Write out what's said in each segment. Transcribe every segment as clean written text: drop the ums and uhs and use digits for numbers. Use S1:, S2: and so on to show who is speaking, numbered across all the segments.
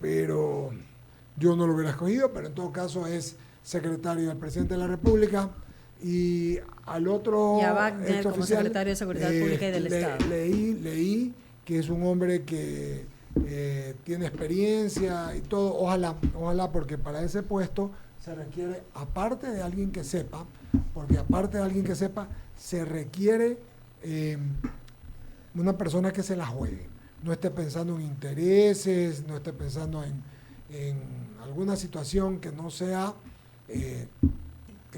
S1: pero yo no lo hubiera escogido, pero en todo caso es secretario del presidente de la República. Y al
S2: Y a
S1: otro
S2: Wagner como
S1: exoficial,
S2: secretario de Seguridad Pública y del Estado.
S1: leí que es un hombre que tiene experiencia y todo. Ojalá, porque para ese puesto se requiere, aparte de alguien que sepa, se requiere una persona que se la juegue. No esté pensando en intereses, no esté pensando en alguna situación que no sea, que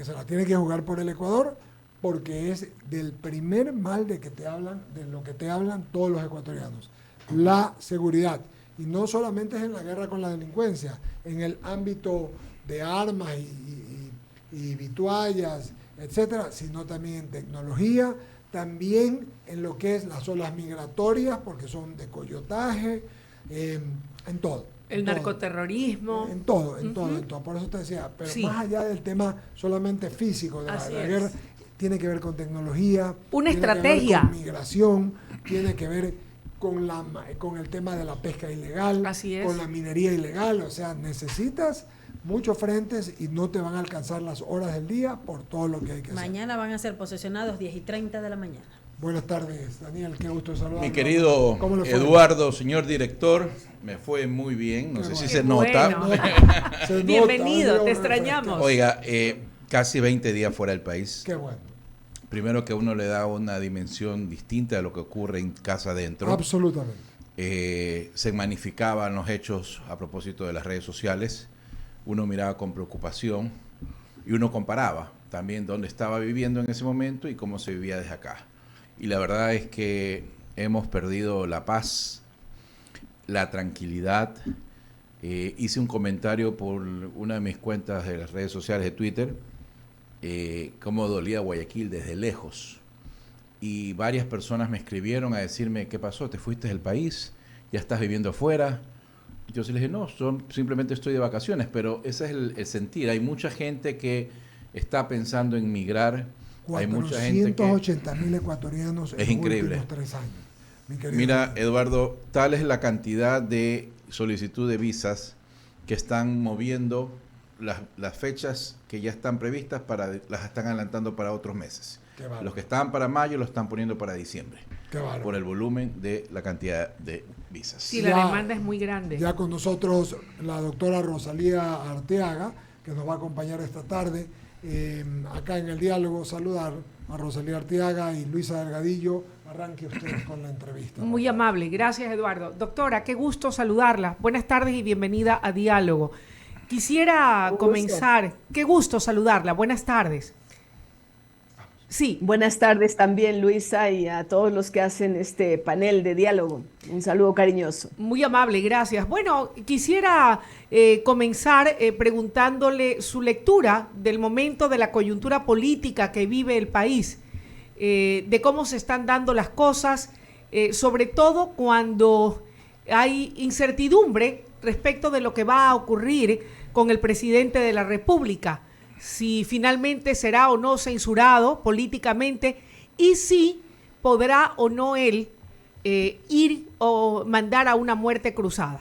S1: se la tiene que jugar por el Ecuador, porque es del primer mal de lo que te hablan todos los ecuatorianos, la seguridad. Y no solamente es en la guerra con la delincuencia, en el ámbito de armas y vituallas, etcétera, sino también en tecnología, también en lo que es las olas migratorias, porque son de coyotaje, en todo.
S3: El narcoterrorismo.
S1: En todo. Por eso te decía, pero sí, más allá del tema solamente físico de la guerra, tiene que ver con tecnología,
S3: una
S1: tiene
S3: estrategia,
S1: que ver con migración, tiene que ver con el tema de la pesca ilegal, con la minería ilegal. O sea, necesitas muchos frentes y no te van a alcanzar las horas del día por todo lo que hay que hacer.
S2: Mañana van a ser posesionados 10:30 de la mañana.
S1: Buenas tardes, Daniel, qué gusto saludar.
S4: Mi querido Eduardo, señor director, me fue muy bien, no sé si se nota.
S3: Bienvenido, te extrañamos.
S4: Oiga, casi 20 días fuera del país.
S1: Qué bueno.
S4: Primero que uno le da una dimensión distinta de lo que ocurre en casa adentro.
S1: Absolutamente.
S4: Se magnificaban los hechos a propósito de las redes sociales. Uno miraba con preocupación y uno comparaba también dónde estaba viviendo en ese momento y cómo se vivía desde acá. Y la verdad es que hemos perdido la paz, la tranquilidad. Hice un comentario por una de mis cuentas de las redes sociales de Twitter, cómo dolía Guayaquil desde lejos. Y varias personas me escribieron a decirme, ¿qué pasó? ¿Te fuiste del país? ¿Ya estás viviendo afuera? Yo sí les dije, no, simplemente estoy de vacaciones, pero ese es el sentir. Hay mucha gente que está pensando en migrar. Hay mucha gente que...
S1: 480.000 ecuatorianos
S4: en los últimos
S1: 3 años.
S4: Mira, Eduardo, tal es la cantidad de solicitud de visas que están moviendo las fechas que ya están previstas, las están adelantando para otros meses. Los que estaban para mayo los están poniendo para diciembre. Por el volumen de la cantidad de visas.
S3: Sí, la demanda es muy grande.
S1: Ya con nosotros la doctora Rosalía Arteaga, que nos va a acompañar esta tarde. Acá en el diálogo, saludar a Rosalía Arteaga y Luisa Delgadillo. Arranque usted con la entrevista.
S3: Muy amable, gracias Eduardo. Doctora, qué gusto saludarla. Buenas tardes y bienvenida a Diálogo. Quisiera comenzar, qué gusto saludarla. Buenas tardes.
S5: Sí. Buenas tardes también, Luisa, y a todos los que hacen este panel de diálogo. Un saludo cariñoso.
S3: Muy amable, gracias. Bueno, quisiera comenzar preguntándole su lectura del momento de la coyuntura política que vive el país, de cómo se están dando las cosas, sobre todo cuando hay incertidumbre respecto de lo que va a ocurrir con el presidente de la República, si finalmente será o no censurado políticamente y si podrá o no él ir o mandar a una muerte cruzada.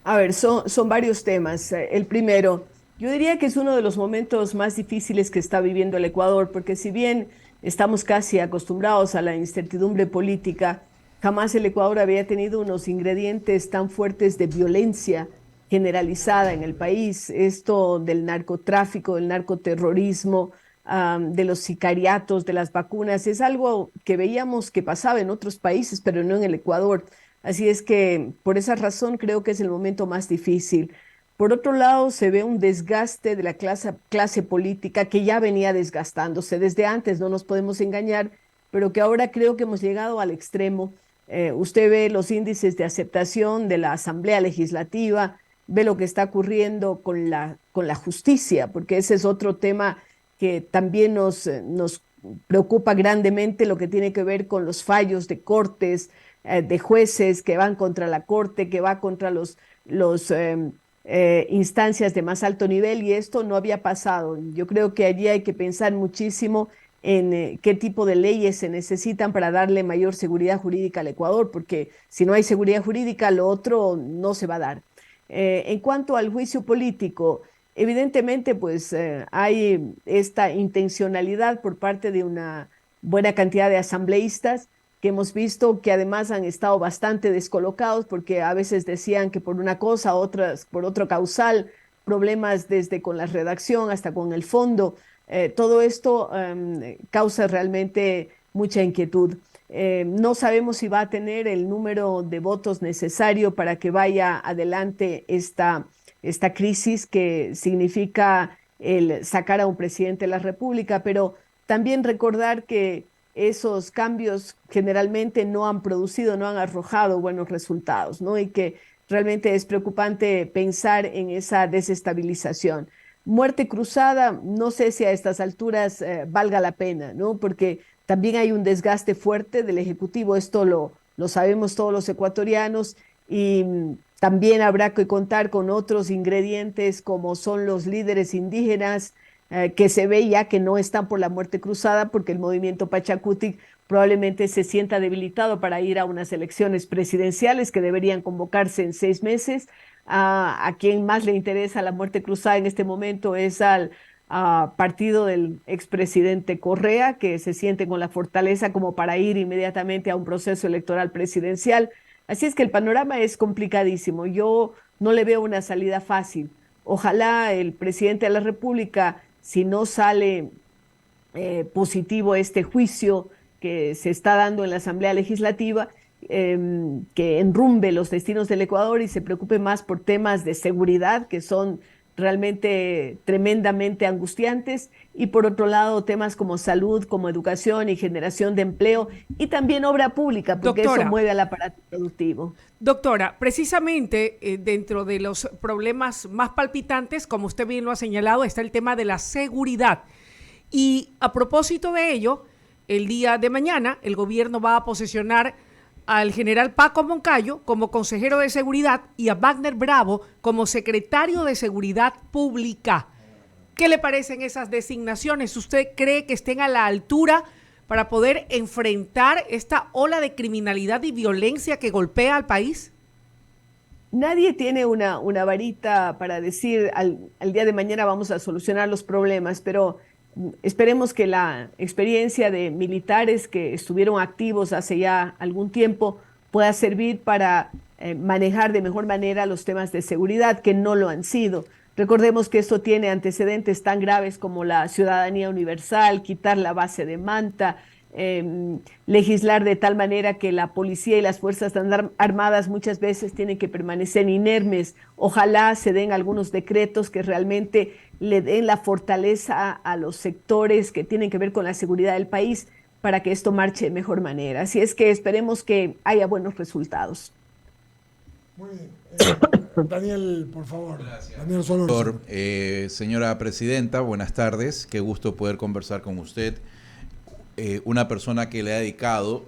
S5: A ver, son varios temas. El primero, yo diría que es uno de los momentos más difíciles que está viviendo el Ecuador, porque si bien estamos casi acostumbrados a la incertidumbre política, jamás el Ecuador había tenido unos ingredientes tan fuertes de violencia generalizada en el país. Esto del narcotráfico, del narcoterrorismo, de los sicariatos, de las vacunas, es algo que veíamos que pasaba en otros países, pero no en el Ecuador. Así es que por esa razón creo que es el momento más difícil. Por otro lado, se ve un desgaste de la clase política que ya venía desgastándose desde antes, no nos podemos engañar, pero que ahora creo que hemos llegado al extremo. Usted ve los índices de aceptación de la Asamblea Legislativa, ve lo que está ocurriendo con la justicia, porque ese es otro tema que también nos preocupa grandemente, lo que tiene que ver con los fallos de cortes, de jueces que van contra la corte, que va contra los instancias de más alto nivel, y esto no había pasado. Yo creo que allí hay que pensar muchísimo en qué tipo de leyes se necesitan para darle mayor seguridad jurídica al Ecuador, porque si no hay seguridad jurídica, lo otro no se va a dar. En cuanto al juicio político, evidentemente pues hay esta intencionalidad por parte de una buena cantidad de asambleístas que hemos visto que además han estado bastante descolocados porque a veces decían que por una cosa, otras por otro causal, problemas desde con la redacción hasta con el fondo. Todo esto causa realmente mucha inquietud. No sabemos si va a tener el número de votos necesario para que vaya adelante esta crisis que significa el sacar a un presidente de la República, pero también recordar que esos cambios generalmente no han producido, no han arrojado buenos resultados, ¿no? Y que realmente es preocupante pensar en esa desestabilización. Muerte cruzada, no sé si a estas alturas valga la pena, ¿no? Porque también hay un desgaste fuerte del Ejecutivo, esto lo sabemos todos los ecuatorianos, y también habrá que contar con otros ingredientes como son los líderes indígenas, que se ve ya que no están por la muerte cruzada porque el movimiento Pachacutic probablemente se sienta debilitado para ir a unas elecciones presidenciales que deberían convocarse en 6 meses. A quien más le interesa la muerte cruzada en este momento es al partido del expresidente Correa, que se siente con la fortaleza como para ir inmediatamente a un proceso electoral presidencial. Así es que el panorama es complicadísimo. Yo no le veo una salida fácil. Ojalá el presidente de la República, si no sale positivo este juicio que se está dando en la Asamblea Legislativa, que enrumbe los destinos del Ecuador y se preocupe más por temas de seguridad que son realmente tremendamente angustiantes, y por otro lado temas como salud, como educación y generación de empleo y también obra pública, porque
S3: Doctora,
S5: eso mueve al aparato productivo.
S3: Doctora, precisamente dentro de los problemas más palpitantes, como usted bien lo ha señalado, está el tema de la seguridad. Y a propósito de ello, el día de mañana el gobierno va a posesionar al general Paco Moncayo como consejero de seguridad y a Wagner Bravo como secretario de Seguridad Pública. ¿Qué le parecen esas designaciones? ¿Usted cree que estén a la altura para poder enfrentar esta ola de criminalidad y violencia que golpea al país?
S5: Nadie tiene una varita para decir al día de mañana vamos a solucionar los problemas, pero esperemos que la experiencia de militares que estuvieron activos hace ya algún tiempo pueda servir para manejar de mejor manera los temas de seguridad, que no lo han sido. Recordemos que esto tiene antecedentes tan graves como la ciudadanía universal, quitar la base de Manta, legislar de tal manera que la policía y las fuerzas armadas muchas veces tienen que permanecer inermes. Ojalá se den algunos decretos que realmente le den la fortaleza a los sectores que tienen que ver con la seguridad del país para que esto marche de mejor manera. Así es que esperemos que haya buenos resultados.
S1: Muy bien. Daniel, por favor.
S4: Gracias.
S1: Daniel Solórzano.
S4: Señora Presidenta, buenas tardes. Qué gusto poder conversar con usted. Una persona que le ha dedicado,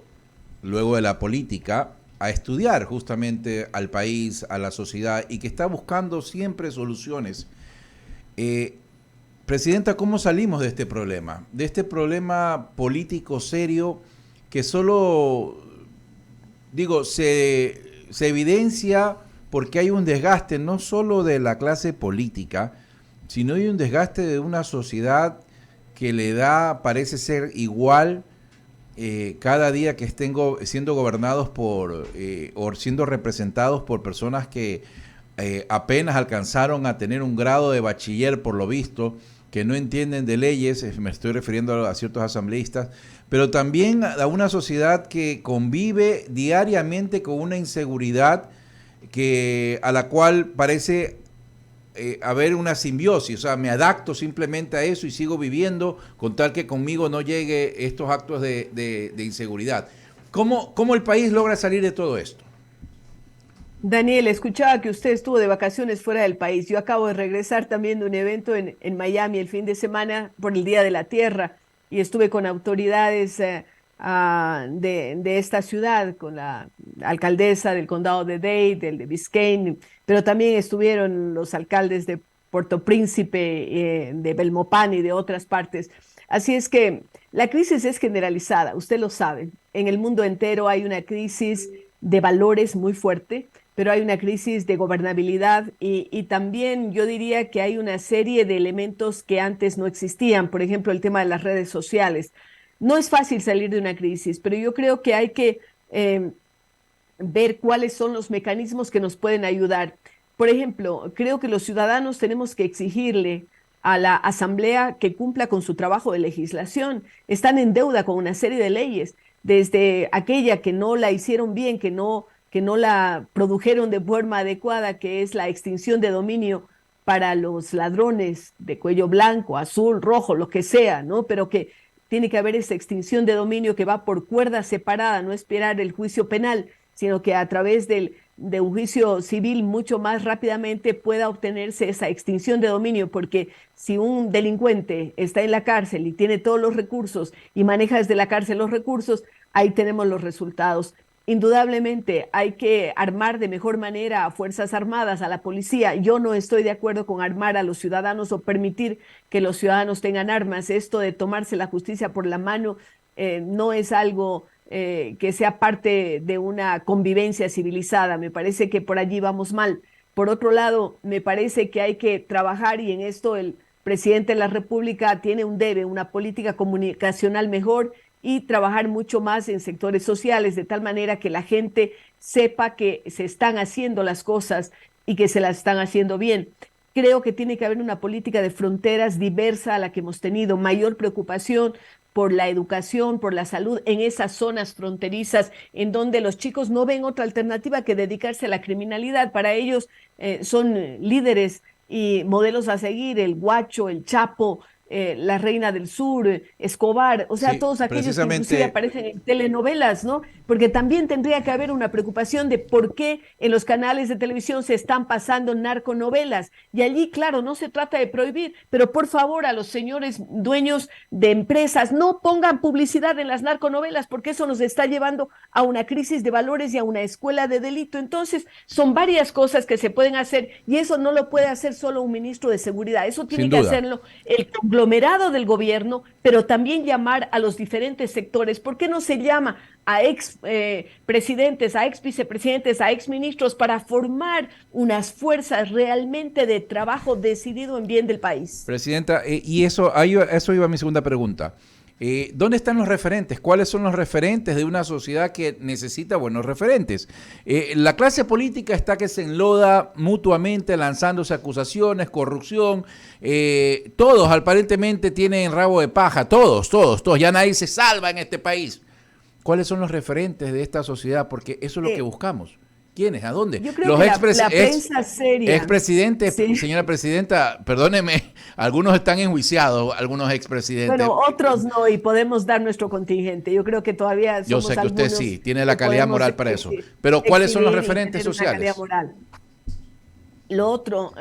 S4: luego de la política, a estudiar justamente al país, a la sociedad, y que está buscando siempre soluciones. Presidenta, ¿cómo salimos de este problema? De este problema político serio que solo, digo, se evidencia porque hay un desgaste no solo de la clase política, sino hay un desgaste de una sociedad que le da, parece ser igual cada día que estén siendo gobernados o siendo representados por personas que apenas alcanzaron a tener un grado de bachiller, por lo visto, que no entienden de leyes, me estoy refiriendo a ciertos asambleístas, pero también a una sociedad que convive diariamente con una inseguridad a la cual parece haber una simbiosis, o sea, me adapto simplemente a eso y sigo viviendo con tal que conmigo no llegue estos actos de inseguridad. ¿Cómo el país logra salir de todo esto?
S5: Daniel, escuchaba que usted estuvo de vacaciones fuera del país. Yo acabo de regresar también de un evento en Miami el fin de semana por el Día de la Tierra y estuve con autoridades de esta ciudad, con la alcaldesa del condado de Dade, del de Biscayne, pero también estuvieron los alcaldes de Puerto Príncipe, de Belmopán y de otras partes. Así es que La crisis es generalizada, usted lo sabe. En el mundo entero hay una crisis de valores muy fuerte, pero hay una crisis de gobernabilidad y también yo diría que hay una serie de elementos que antes no existían, por ejemplo, el tema de las redes sociales. No es fácil salir de una crisis, pero yo creo que hay que eh, ver cuáles son los mecanismos que nos pueden ayudar. Por ejemplo, creo que los ciudadanos tenemos que exigirle a la Asamblea que cumpla con su trabajo de legislación. Están en deuda con una serie de leyes, desde aquella que no la hicieron bien, que no la produjeron de forma adecuada, que es la extinción de dominio para los ladrones de cuello blanco, azul, rojo, lo que sea, ¿no? Pero que tiene que haber esa extinción de dominio que va por cuerda separada, no esperar el juicio penal, sino que a través de un juicio civil mucho más rápidamente pueda obtenerse esa extinción de dominio, porque si un delincuente está en la cárcel y tiene todos los recursos y maneja desde la cárcel los recursos, ahí tenemos los resultados. Indudablemente hay que armar de mejor manera a Fuerzas Armadas, a la policía. Yo no estoy de acuerdo con armar a los ciudadanos o permitir que los ciudadanos tengan armas. Esto de tomarse la justicia por la mano no es algo que sea parte de una convivencia civilizada. Me parece que por allí vamos mal. Por otro lado, me parece que hay que trabajar y en esto el presidente de la República tiene un debe, una política comunicacional mejor y trabajar mucho más en sectores sociales, de tal manera que la gente sepa que se están haciendo las cosas y que se las están haciendo bien. Creo que tiene que haber una política de fronteras diversa a la que hemos tenido, mayor preocupación por la educación, por la salud en esas zonas fronterizas en donde los chicos no ven otra alternativa que dedicarse a la criminalidad. Para ellos son líderes y modelos a seguir, el Guacho, el Chapo, la Reina del Sur, Escobar, o sea,
S4: Sí,
S5: todos aquellos que inclusive
S4: precisamente.
S5: aparecen en telenovelas, ¿no? Porque también tendría que haber una preocupación de por qué en los canales de televisión se están pasando narconovelas. Y allí, claro, no se trata de prohibir, pero por favor a los señores dueños de empresas, no pongan publicidad en las narconovelas, porque eso nos está llevando a una crisis de valores y a una escuela de delito. Entonces, son varias cosas que se pueden hacer y eso no lo puede hacer solo un ministro de seguridad, eso tiene
S4: Sin
S5: que
S4: duda.
S5: hacerlo el conglomerado del gobierno, pero también llamar a los diferentes sectores. ¿Por qué no se llama a ex presidentes, a ex vicepresidentes, a ex ministros para formar unas fuerzas realmente de trabajo decidido en bien del país?
S4: Presidenta, y eso iba a mi segunda pregunta. ¿Dónde están los referentes? ¿Cuáles son los referentes de una sociedad que necesita buenos referentes? La clase política está que se enloda mutuamente lanzándose acusaciones, corrupción. Todos aparentemente tienen rabo de paja, todos. Ya nadie se salva en este país. ¿Cuáles son los referentes de esta sociedad? Porque eso es lo que buscamos. ¿Quiénes? ¿A dónde?
S5: Yo creo que la prensa seria.
S4: Expresidentes,
S5: Sí.
S4: señora presidenta, perdóneme, algunos están enjuiciados, algunos expresidentes.
S5: Bueno, otros no, y podemos dar nuestro contingente. Yo creo que todavía
S4: Yo
S5: somos
S4: sé que usted
S5: algunos
S4: sí, tiene la
S5: que
S4: calidad
S5: podemos
S4: moral para eso. Pero ¿cuáles son los
S5: exhibir y
S4: referentes
S5: tener una
S4: sociales?
S5: calidad moral. Lo otro,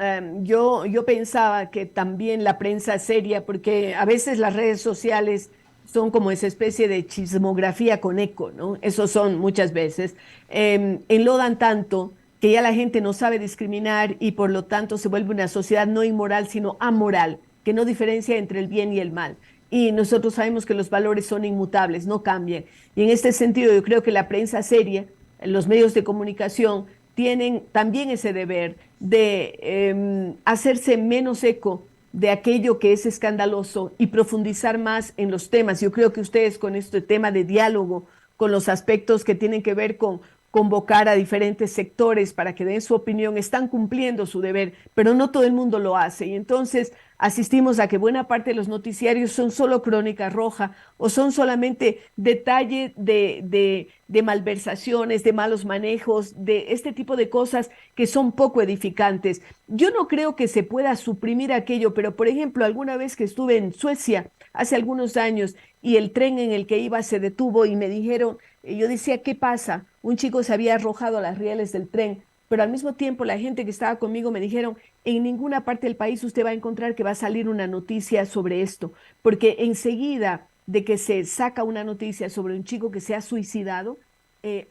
S5: yo pensaba que también la prensa seria, porque a veces las redes sociales son como esa especie de chismografía con eco, ¿no? Eso son muchas veces. Enlodan tanto que ya la gente no sabe discriminar y por lo tanto se vuelve una sociedad no inmoral, sino amoral, que no diferencia entre el bien y el mal. Y nosotros sabemos que los valores son inmutables, no cambian. Y en este sentido yo creo que la prensa seria, los medios de comunicación, tienen también ese deber de hacerse menos eco de aquello que es escandaloso y profundizar más en los temas. Yo creo que ustedes con este tema de diálogo, con los aspectos que tienen que ver con convocar a diferentes sectores para que den su opinión, están cumpliendo su deber, pero no todo el mundo lo hace. Y entonces asistimos a que buena parte de los noticiarios son solo crónica roja o son solamente detalle de malversaciones, de malos manejos, de este tipo de cosas que son poco edificantes. Yo no creo que se pueda suprimir aquello, pero por ejemplo, alguna vez que estuve en Suecia hace algunos años y el tren en el que iba se detuvo y me dijeron, yo decía, ¿qué pasa? Un chico se había arrojado a las rieles del tren, pero al mismo tiempo la gente que estaba conmigo me dijeron, en ninguna parte del país usted va a encontrar que va a salir una noticia sobre esto, porque enseguida de que se saca una noticia sobre un chico que se ha suicidado,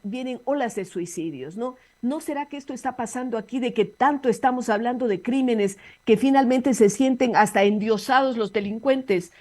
S5: vienen olas de suicidios, ¿no? ¿No será que esto está pasando aquí, de que tanto estamos hablando de crímenes que finalmente se sienten hasta endiosados los delincuentes?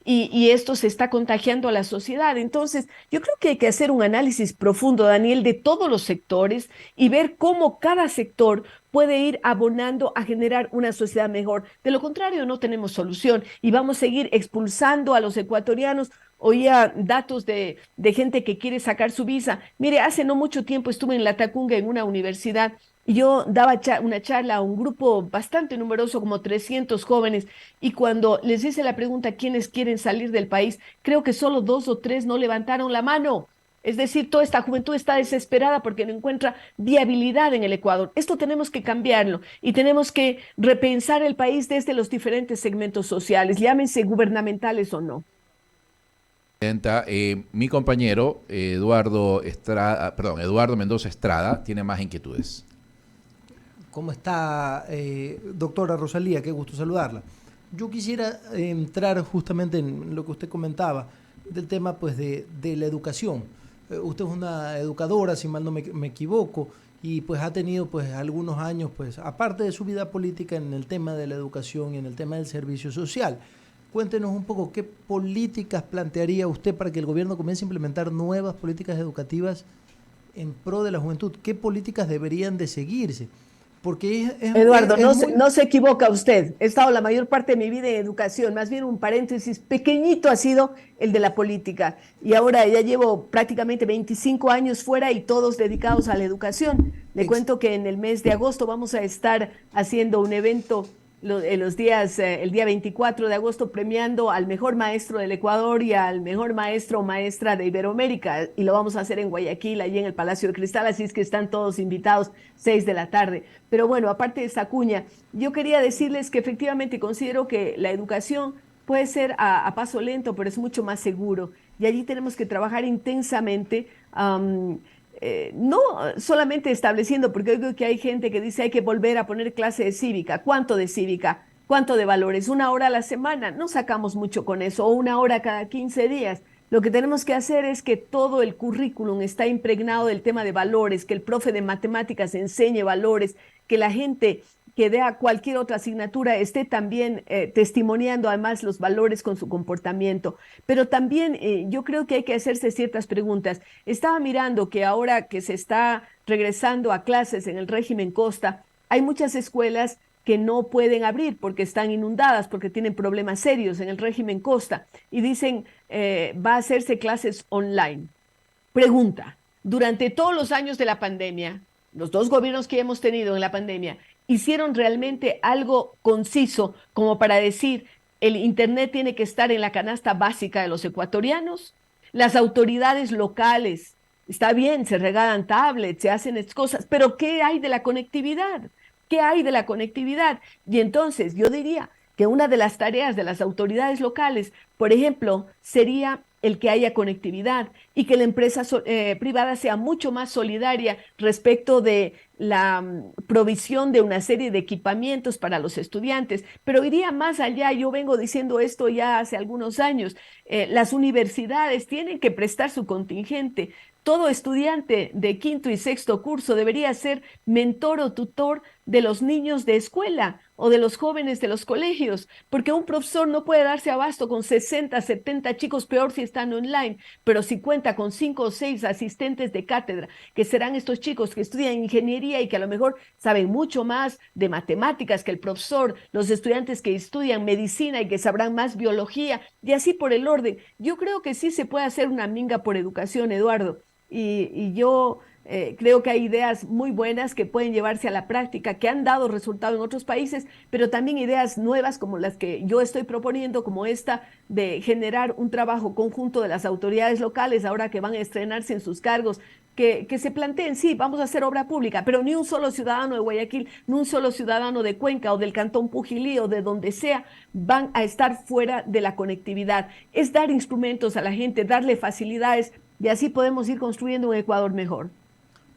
S5: Y esto se está contagiando a la sociedad. Entonces, yo creo que hay que hacer un análisis profundo, Daniel, de todos los sectores y ver cómo cada sector puede ir abonando a generar una sociedad mejor. De lo contrario, no tenemos solución y vamos a seguir expulsando a los ecuatorianos. Oía datos de gente que quiere sacar su visa. Mire, hace no mucho tiempo estuve en Latacunga, en una universidad, y yo daba una charla a un grupo bastante numeroso, como 300 jóvenes, y cuando les hice la pregunta quiénes quieren salir del país, creo que solo 2 o 3 no levantaron la mano. Es decir, toda esta juventud está desesperada porque no encuentra viabilidad en el Ecuador. Esto tenemos que cambiarlo y tenemos que repensar el país desde los diferentes segmentos sociales, llámense gubernamentales o no.
S4: Presidenta, mi compañero Eduardo Mendoza Estrada tiene más inquietudes.
S6: ¿Cómo está, doctora Rosalía? Qué gusto saludarla. Yo quisiera entrar justamente en lo que usted comentaba, del tema pues de la educación. Usted es una educadora, si mal no me equivoco, y pues ha tenido pues algunos años, pues aparte de su vida política, en el tema de la educación y en el tema del servicio social. Cuéntenos un poco qué políticas plantearía usted para que el gobierno comience a implementar nuevas políticas educativas en pro de la juventud. ¿Qué políticas deberían de seguirse? Porque
S5: Eduardo, no se equivoca usted. He estado la mayor parte de mi vida en educación, más bien un paréntesis pequeñito ha sido el de la política. Y ahora ya llevo prácticamente 25 años fuera y todos dedicados a la educación. Le cuento que en el mes de agosto vamos a estar haciendo un evento el día 24 de agosto, premiando al mejor maestro del Ecuador y al mejor maestro o maestra de Iberoamérica, y lo vamos a hacer en Guayaquil, allí en el Palacio de Cristal, así es que están todos invitados, 6 de la tarde. Pero bueno, aparte de esta cuña, yo quería decirles que efectivamente considero que la educación puede ser a paso lento, pero es mucho más seguro, y allí tenemos que trabajar intensamente, no solamente estableciendo, porque oigo que hay gente que dice hay que volver a poner clase de cívica. ¿Cuánto de cívica? ¿Cuánto de valores? 1 hora a la semana. No sacamos mucho con eso, o 1 hora cada 15 días. Lo que tenemos que hacer es que todo el currículum está impregnado del tema de valores, que el profe de matemáticas enseñe valores, que la gente que dé a cualquier otra asignatura esté también testimoniando además los valores con su comportamiento. Pero también yo creo que hay que hacerse ciertas preguntas. Estaba mirando que ahora que se está regresando a clases en el régimen Costa, hay muchas escuelas que no pueden abrir porque están inundadas, porque tienen problemas serios en el régimen Costa, y dicen va a hacerse clases online. Pregunta, durante todos los años de la pandemia, los 2 gobiernos que hemos tenido en la pandemia, ¿hicieron realmente algo conciso como para decir el Internet tiene que estar en la canasta básica de los ecuatorianos? Las autoridades locales, está bien, se regalan tablets, se hacen cosas, pero ¿qué hay de la conectividad? ¿Qué hay de la conectividad? Y entonces yo diría que una de las tareas de las autoridades locales, por ejemplo, sería el que haya conectividad y que la empresa privada sea mucho más solidaria respecto de la provisión de una serie de equipamientos para los estudiantes. Pero iría más allá, yo vengo diciendo esto ya hace algunos años, las universidades tienen que prestar su contingente. Todo estudiante de 5º y 6º curso debería ser mentor o tutor de los niños de escuela o de los jóvenes de los colegios, porque un profesor no puede darse abasto con 60, 70 chicos, peor si están online, pero si cuenta con 5 o 6 asistentes de cátedra, que serán estos chicos que estudian ingeniería y que a lo mejor saben mucho más de matemáticas que el profesor, los estudiantes que estudian medicina y que sabrán más biología, y así por el orden. Yo creo que sí se puede hacer una minga por educación, Eduardo. Y yo creo que hay ideas muy buenas que pueden llevarse a la práctica, que han dado resultado en otros países, pero también ideas nuevas como las que yo estoy proponiendo, como esta de generar un trabajo conjunto de las autoridades locales, ahora que van a estrenarse en sus cargos, que se planteen, sí, vamos a hacer obra pública, pero ni un solo ciudadano de Guayaquil, ni un solo ciudadano de Cuenca o del Cantón Pujilí o de donde sea, van a estar fuera de la conectividad. Es dar instrumentos a la gente, darle facilidades, y así podemos ir construyendo un Ecuador mejor.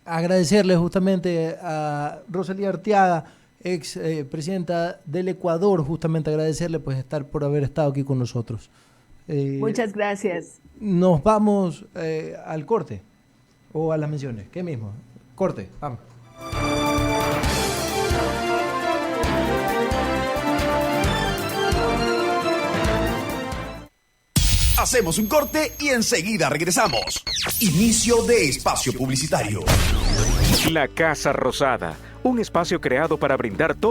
S6: Agradecerle justamente a Rosalía Arteaga, ex presidenta del Ecuador, justamente agradecerle pues por haber estado aquí con nosotros.
S5: Muchas gracias.
S6: Nos vamos al corte o a las menciones. ¿Qué mismo? Corte, vamos.
S7: Hacemos un corte y enseguida regresamos. Inicio de espacio publicitario.
S8: La Casa Rosada, un espacio creado para brindar todo